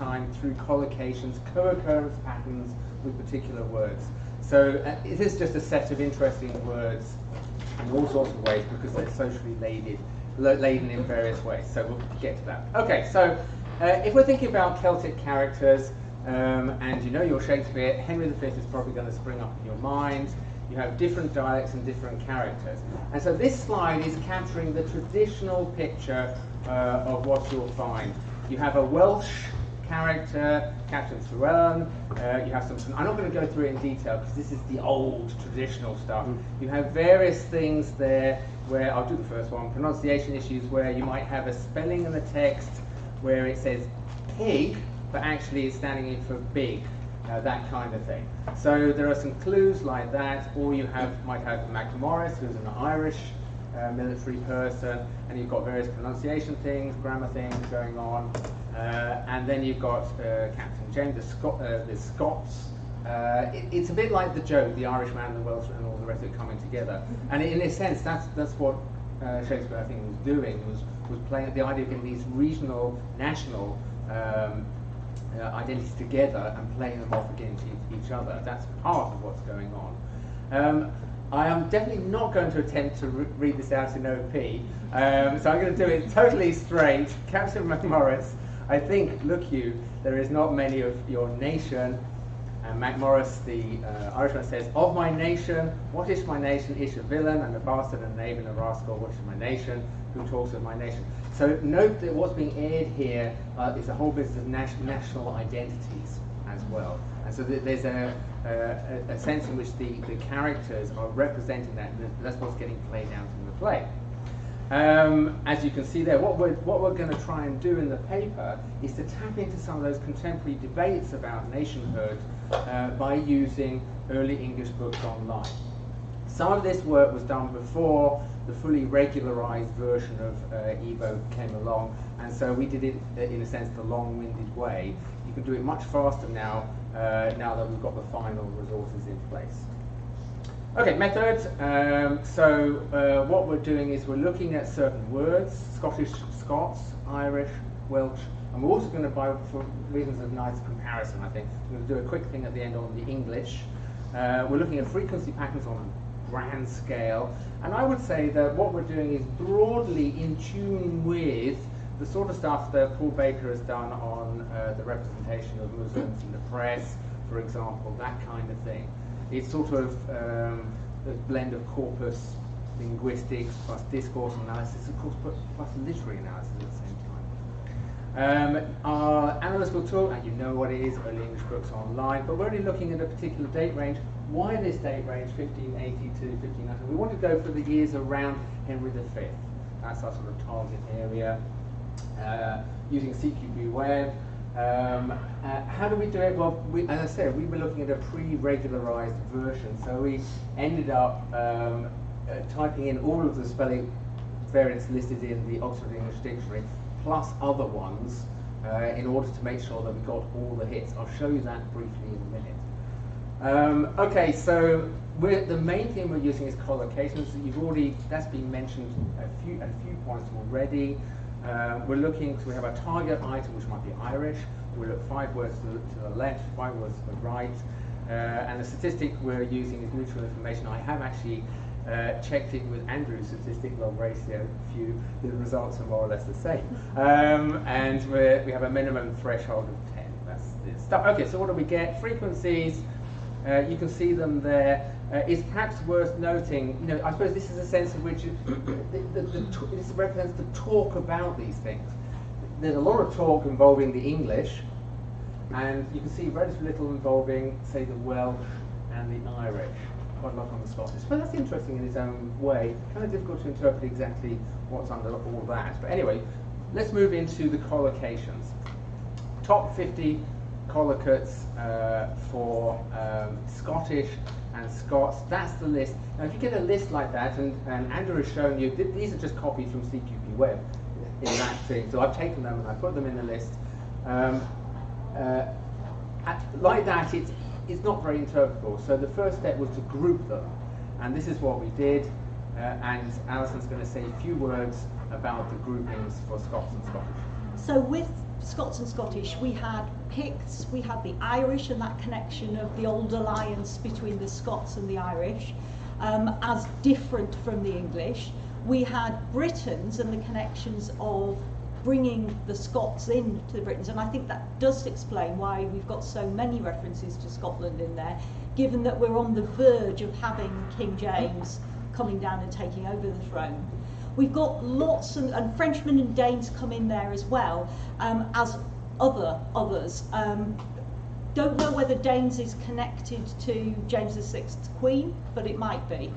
time through collocations, co-occurrence patterns with particular words. So it is just a set of interesting words in all sorts of ways because they're socially laden in various ways. So we'll get to that. Okay, so if we're thinking about Celtic characters, and you know your Shakespeare, Henry V is probably going to spring up in your mind. You have different dialects and different characters. And so this slide is capturing the traditional picture of what you'll find. You have a Welsh character, Captain Llewellyn. You have some, I'm not going to go through it in detail because this is the old traditional stuff. You have various things there where, I'll do the first one, pronunciation issues where you might have a spelling in the text where it says pig, but actually it's standing in for big, that kind of thing. So there are some clues like that, or you might have Mac Morris, who's an Irish military person, and you've got various pronunciation things, grammar things going on, and then you've got Captain James, the Scots. It's a bit like the joke, the Irishman, the Welshman, and all the rest of it coming together. And in a sense, that's what Shakespeare, I think, was doing, was playing the idea of getting these regional, national identities together and playing them off against each other. That's part of what's going on. I am definitely not going to attempt to read this out in OP, so I'm going to do it totally straight. Captain MacMorris, I think, look you, there is not many of your nation. And MacMorris, the Irishman, says, of my nation, what is my nation? Is a villain and a bastard and a knave and a rascal. What is my nation? Who talks of my nation? So note that what's being aired here is the whole business of national identities as well. And so there's a sense in which the characters are representing that, and that's what's getting played out in the play. As you can see there, what we're going to try and do in the paper is to tap into some of those contemporary debates about nationhood by using early English books online. Some of this work was done before the fully regularized version of Evo came along, and so we did it in a sense the long-winded way. You can do it much faster now, now that we've got the final resources in place. Okay, methods. What we're doing is we're looking at certain words, Scottish, Scots, Irish, Welsh, and we're also going to, for reasons of nice comparison, I think, we're going to do a quick thing at the end on the English. We're looking at frequency patterns on a grand scale, and I would say that what we're doing is broadly in tune with the sort of stuff that Paul Baker has done on the representation of Muslims in the press, for example, that kind of thing. It's sort of a blend of corpus linguistics plus discourse analysis, of course, plus literary analysis at the same time. Our analysts will talk, and you know what it is, early English books online, but we're only looking at a particular date range. Why this date range, 1580 to 1590? We want to go for the years around Henry V. That's our sort of target area. Using CQB Web. How do we do it? Well, as I said, we were looking at a pre-regularized version, so we ended up typing in all of the spelling variants listed in the Oxford English Dictionary, plus other ones, in order to make sure that we got all the hits. I'll show you that briefly in a minute. Okay, so the main thing we're using is collocations. That's been mentioned at a few points already. We're looking, so we have a target item which might be Irish. We look 5 words to the left, 5 words to the right, and the statistic we're using is neutral information. I have actually checked it with Andrew's statistic log ratio. The results are more or less the same, and we have a minimum threshold of 10. That's the stuff. Okay, so what do we get? Frequencies. You can see them there. It's perhaps worth noting, I suppose this is a sense in which this represents the talk about these things. There's a lot of talk involving the English, and you can see relatively little involving, say, the Welsh and the Irish. Quite a lot on the Scottish. But that's interesting in its own way. Kind of difficult to interpret exactly what's under all that. But anyway, let's move into the collocations. Top 50 collocates for Scottish and Scots. That's the list. Now, if you get a list like that, and Andrew has shown you, these are just copies from CQB Web in that thing. So I've taken them and I put them in the list. Like that, it's not very interpretable. So the first step was to group them, and this is what we did. And Alison's going to say a few words about the groupings for Scots and Scottish. So with Scots and Scottish, we had Picts, we had the Irish and that connection of the old alliance between the Scots and the Irish as different from the English. We had Britons and the connections of bringing the Scots into the Britons, and I think that does explain why we've got so many references to Scotland in there, given that we're on the verge of having King James coming down and taking over the throne. We've got lots, and Frenchmen and Danes come in there as well, as others. Don't know whether Danes is connected to James VI's Queen, but it might be.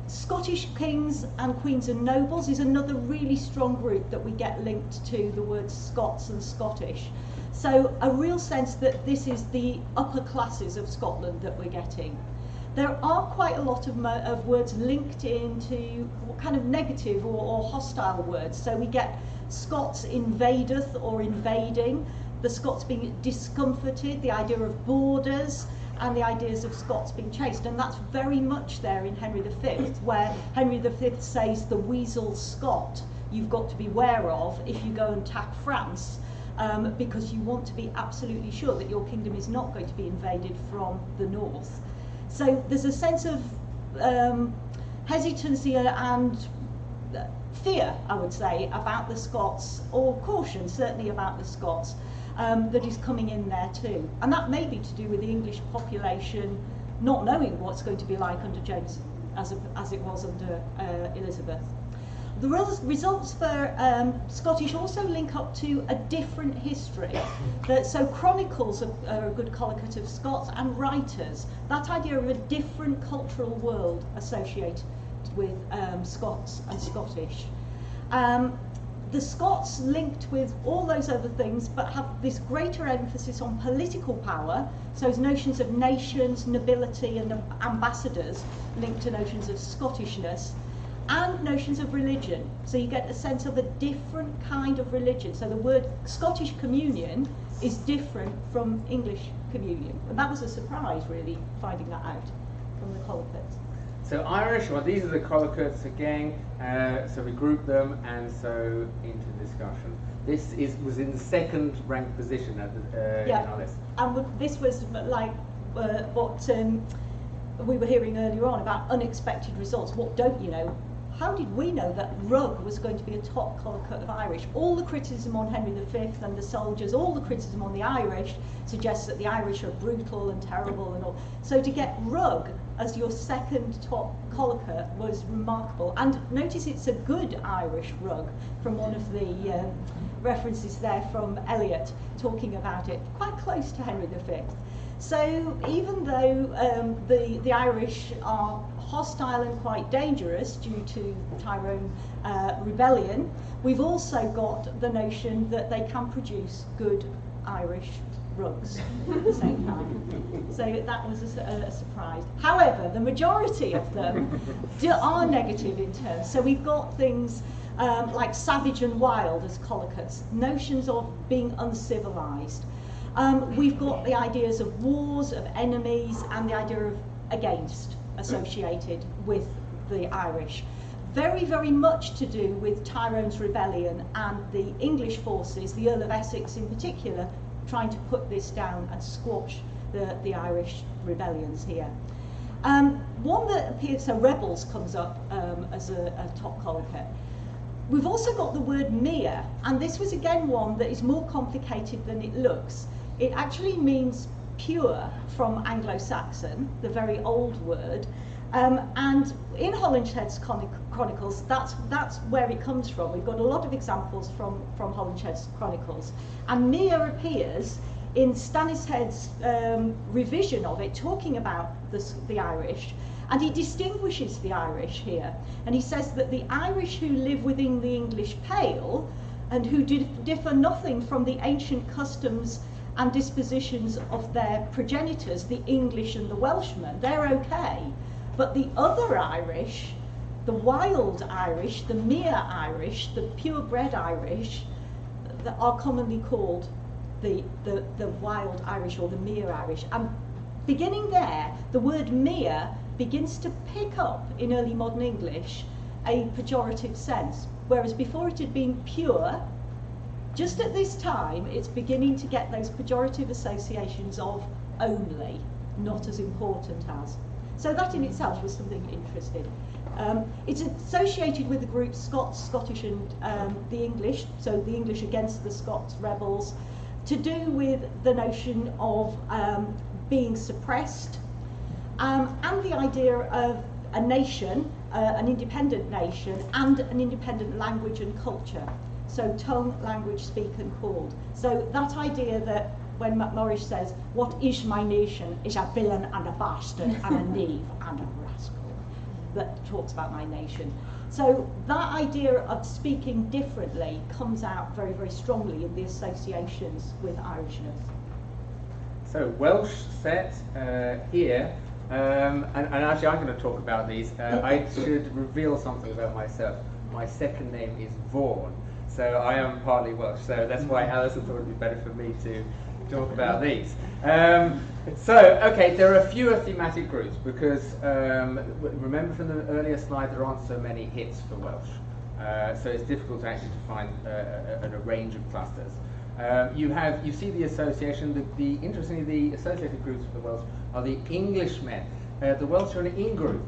Scottish kings and queens and nobles is another really strong group that we get linked to the words Scots and Scottish. So a real sense that this is the upper classes of Scotland that we're getting. There are quite a lot of words linked into kind of negative or hostile words. So we get Scots invadeth or invading, the Scots being discomforted, the idea of borders, and the ideas of Scots being chased. And that's very much there in Henry V, where Henry V says the weasel Scot you've got to be ware of if you go and attack France, because you want to be absolutely sure that your kingdom is not going to be invaded from the north. So there's a sense of hesitancy and fear, I would say, about the Scots, or caution certainly about the Scots, that is coming in there too. And that may be to do with the English population not knowing what's going to be like under James as it was under Elizabeth. The results for Scottish also link up to a different history. So chronicles are a good collocate of Scots, and writers. That idea of a different cultural world associated with Scots and Scottish. The Scots linked with all those other things, but have this greater emphasis on political power. So as notions of nations, nobility, and ambassadors linked to notions of Scottishness, and notions of religion. So you get a sense of a different kind of religion. So the word Scottish communion is different from English communion. And that was a surprise, really, finding that out from the collocates. So Irish, well, these are the collocates again. So we group them, and so into discussion. This was in the second ranked position at in our list. And this was like what we were hearing earlier on about unexpected results. What don't you know? How did we know that Rug was going to be a top collocate of Irish? All the criticism on Henry V and the soldiers, all the criticism on the Irish suggests that the Irish are brutal and terrible and all. So to get Rug as your second top collocate was remarkable. And notice it's a good Irish Rug, from one of the references there from Eliot talking about it, quite close to Henry V. So even though the Irish are hostile and quite dangerous due to Tyrone rebellion, we've also got the notion that they can produce good Irish rugs at the same time. So that was a surprise. However, the majority of them are negative in terms. So we've got things like savage and wild as collocates, notions of being uncivilized. We've got the ideas of wars, of enemies, and the idea of against associated with the Irish. Very, very much to do with Tyrone's rebellion and the English forces, the Earl of Essex in particular, trying to put this down and squash the Irish rebellions here. One that appears, so rebels comes up as a top collocate. We've also got the word mere, and this was again one that is more complicated than it looks. It actually means pure from Anglo-Saxon, the very old word, and in Holinshed's Chronicles, that's where it comes from. We've got a lot of examples from Holinshed's Chronicles, and mere appears in Stanished's revision of it, talking about the Irish, and he distinguishes the Irish here, and he says that the Irish who live within the English Pale and who differ nothing from the ancient customs and dispositions of their progenitors, the English and the Welshmen, they're okay. But the other Irish, the wild Irish, the mere Irish, the purebred Irish, that are commonly called the wild Irish or the mere Irish. And beginning there, the word mere begins to pick up in early modern English a pejorative sense, whereas before it had been pure Just at this time, it's beginning to get those pejorative associations of only, not as important as. So that in itself was something interesting. It's associated with the groups Scots, Scottish and the English, so the English against the Scots rebels, to do with the notion of being suppressed, and the idea of a nation, an independent nation, and an independent language and culture. So tongue, language, speak and called. So that idea that when MacMorris says, what is my nation, is a villain and a bastard and a knave and a rascal, that talks about my nation. So that idea of speaking differently comes out very, very strongly in the associations with Irishness. So Welsh set here, and actually I'm going to talk about these. I should reveal something about myself. My second name is Vaughan, so I am partly Welsh, so that's why Alison thought it would be better for me to talk about these. Okay, there are fewer thematic groups because remember from the earlier slide there aren't so many hits for Welsh, so it's difficult actually to find a range of clusters. You see the association. Interestingly, the associated groups for the Welsh are the Englishmen. The Welsh are an in-group.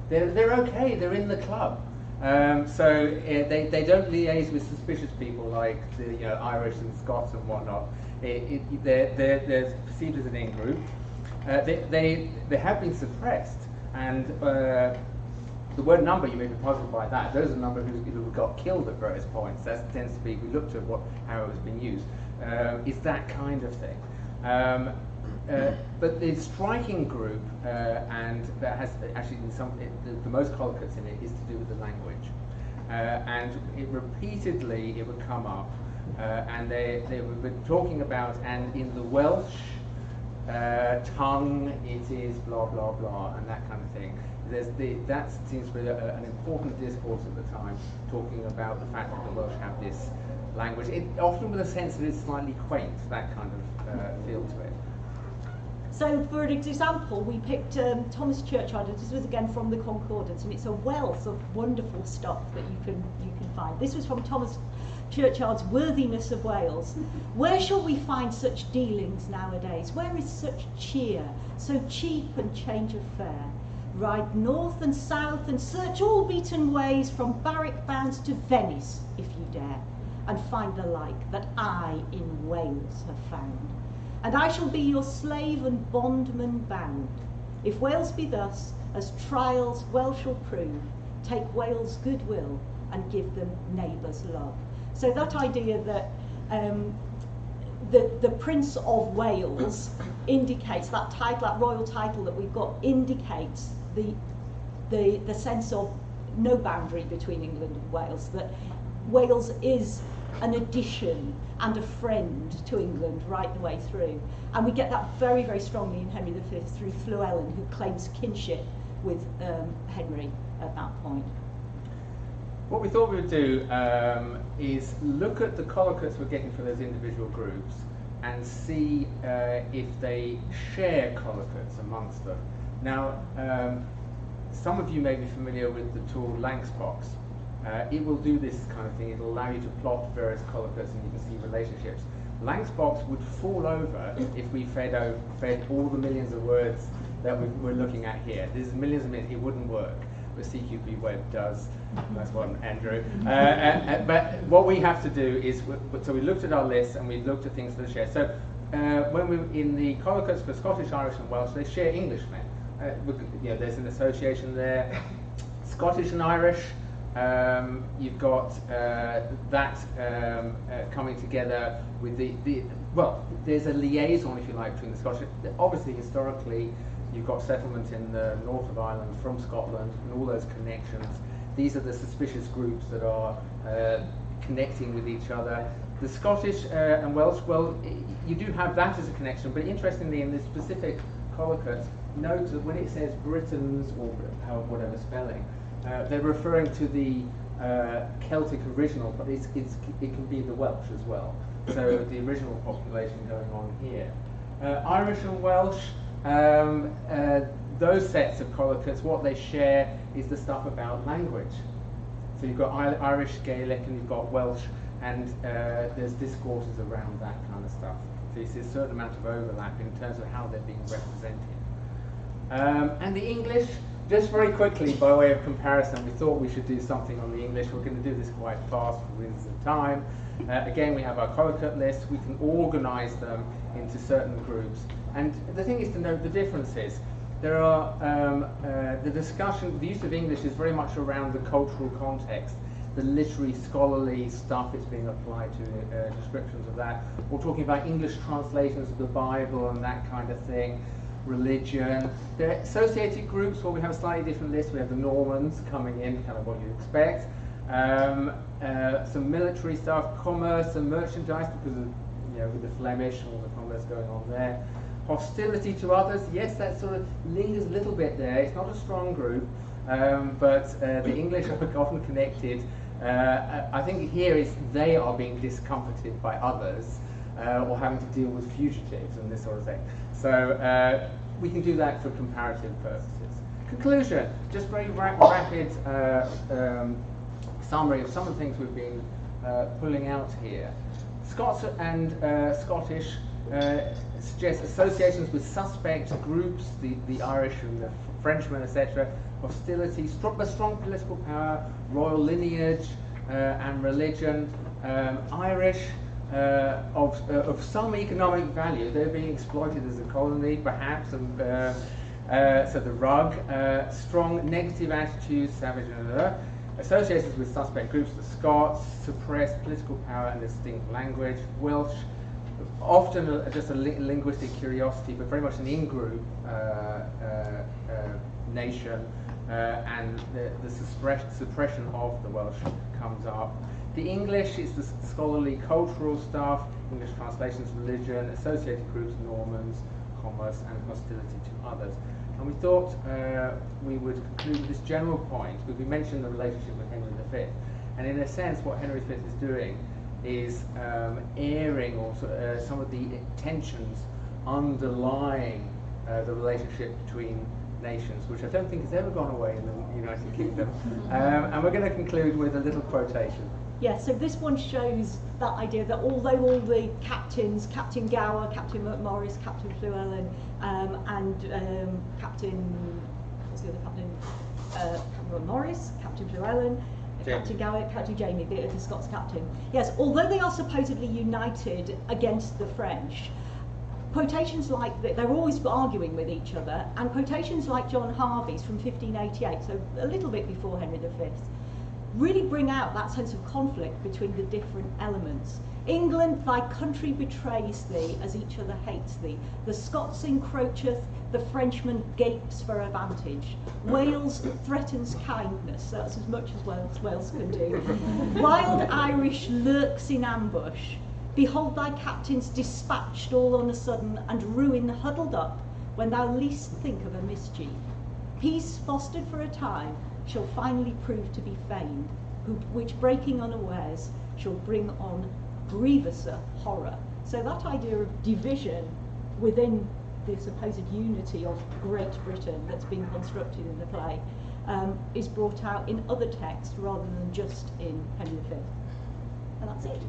They're okay. They're in the club. So they don't liaise with suspicious people like the Irish and Scots and whatnot. They're perceived as an in-group. They have been suppressed, and the word number, you may be puzzled by that. Those are the number who got killed at various points. That tends to be, we looked at how it was being used. It's that kind of thing. But the striking group, and that has actually the most collocates in it, is to do with the language. And it repeatedly, it would come up, and they were talking about, and in the Welsh tongue, it is blah, blah, blah, and that kind of thing. That seems to be an important discourse at the time, talking about the fact that the Welsh have this language, often with a sense that it's slightly quaint, that kind of feel to it. So, for an example, we picked Thomas Churchyard, and this was again from the Concordance, and it's a wealth of wonderful stuff that you can find. This was from Thomas Churchyard's Worthiness of Wales. Where shall we find such dealings nowadays? Where is such cheer, so cheap and change of fare? Ride north and south and search all beaten ways, from barrack bounds to Venice, if you dare, and find the like that I in Wales have found. And I shall be your slave and bondman bound. If Wales be thus, as trials well shall prove, take Wales' goodwill and give them neighbours' love. So that idea that the Prince of Wales indicates, that title, that royal title that we've got, indicates the sense of no boundary between England and Wales, that Wales is an addition and a friend to England right the way through. And we get that very, very strongly in Henry V through Llewellyn, who claims kinship with Henry at that point. What we thought we would do is look at the collocates we're getting for those individual groups and see if they share collocates amongst them. Now, some of you may be familiar with the tool Langsbox. It will do this kind of thing. It will allow you to plot various collocates and you can see relationships. Langsbox would fall over if we fed all the millions of words that we're looking at here. There's millions of minutes. It wouldn't work. But CQB Web does. That's one, Andrew. But what we have to do is, so we looked at our list and we looked at things that share. So when we in the collocates for Scottish, Irish and Welsh, they share Englishmen. There's an association there. Scottish and Irish, you've got that coming together with there's a liaison, if you like, between the Scottish. Obviously, historically, you've got settlement in the north of Ireland from Scotland and all those connections. These are the suspicious groups that are connecting with each other. The Scottish and Welsh, well, you do have that as a connection, but interestingly, in this specific collocates, note that when it says Britons, or whatever spelling, they're referring to the Celtic original, but it can be the Welsh as well. So the original population going on here. Irish and Welsh, those sets of collocates, what they share is the stuff about language. So you've got Irish Gaelic and you've got Welsh and there's discourses around that kind of stuff. So you see a certain amount of overlap in terms of how they're being represented. And the English, just very quickly, by way of comparison, we thought we should do something on the English. We're going to do this quite fast for reasons of time. Again, we have our colloquy list. We can organise them into certain groups. And the thing is to note the differences. There are, the discussion, the use of English is very much around the cultural context, the literary, scholarly stuff is being applied to descriptions of that. We're talking about English translations of the Bible and that kind of thing. Religion. The associated groups, well, we have a slightly different list. We have the Normans coming in, kind of what you'd expect. Some military stuff, commerce and merchandise, because of, with the Flemish and all the commerce going on there. Hostility to others, yes, that sort of lingers a little bit there. It's not a strong group, but the English are often connected. I think here is they are being discomforted by others, or having to deal with fugitives and this sort of thing. So we can do that for comparative purposes. Conclusion, just very rapid summary of some of the things we've been pulling out here. Scots and Scottish suggest associations with suspect groups, the Irish and the Frenchmen, etc. Hostility, strong political power, royal lineage and religion. Irish, of some economic value. They're being exploited as a colony, perhaps, and so the rug. Strong negative attitudes, savage, associations with suspect groups. The Scots, suppressed political power and distinct language. Welsh, often just a linguistic curiosity, but very much an in-group nation, and the suppression of the Welsh comes up. The English is the scholarly cultural stuff, English translations, religion, associated groups, Normans, commerce, and hostility to others. And we thought we would conclude with this general point, because we mentioned the relationship with Henry V. And in a sense, what Henry V is doing is airing also some of the tensions underlying the relationship between nations, which I don't think has ever gone away in the United Kingdom. And we're going to conclude with a little quotation. Yeah, so this one shows that idea that although all the captains, Captain Gower, Captain McMorris, Captain Llewellyn, and Captain, what's the other captain? Captain McMorris, Captain Llewellyn, Captain Gower, Captain Jamie, the Scots captain. Yes, although they are supposedly united against the French, quotations like that, they're always arguing with each other, and quotations like John Harvey's from 1588, so a little bit before Henry V, really bring out that sense of conflict between the different elements. England, thy country betrays thee, as each other hates thee. The Scots encroacheth, the Frenchman gapes for advantage. Wales threatens kindness, that's as much as Wales can do. Wild Irish lurks in ambush. Behold thy captains dispatched all on a sudden, and ruin huddled up when thou least think of a mischief. Peace fostered for a time shall finally prove to be feigned, which breaking unawares shall bring on grievuser horror. So that idea of division within the supposed unity of Great Britain that's been constructed in the play is brought out in other texts rather than just in Henry V. And that's it.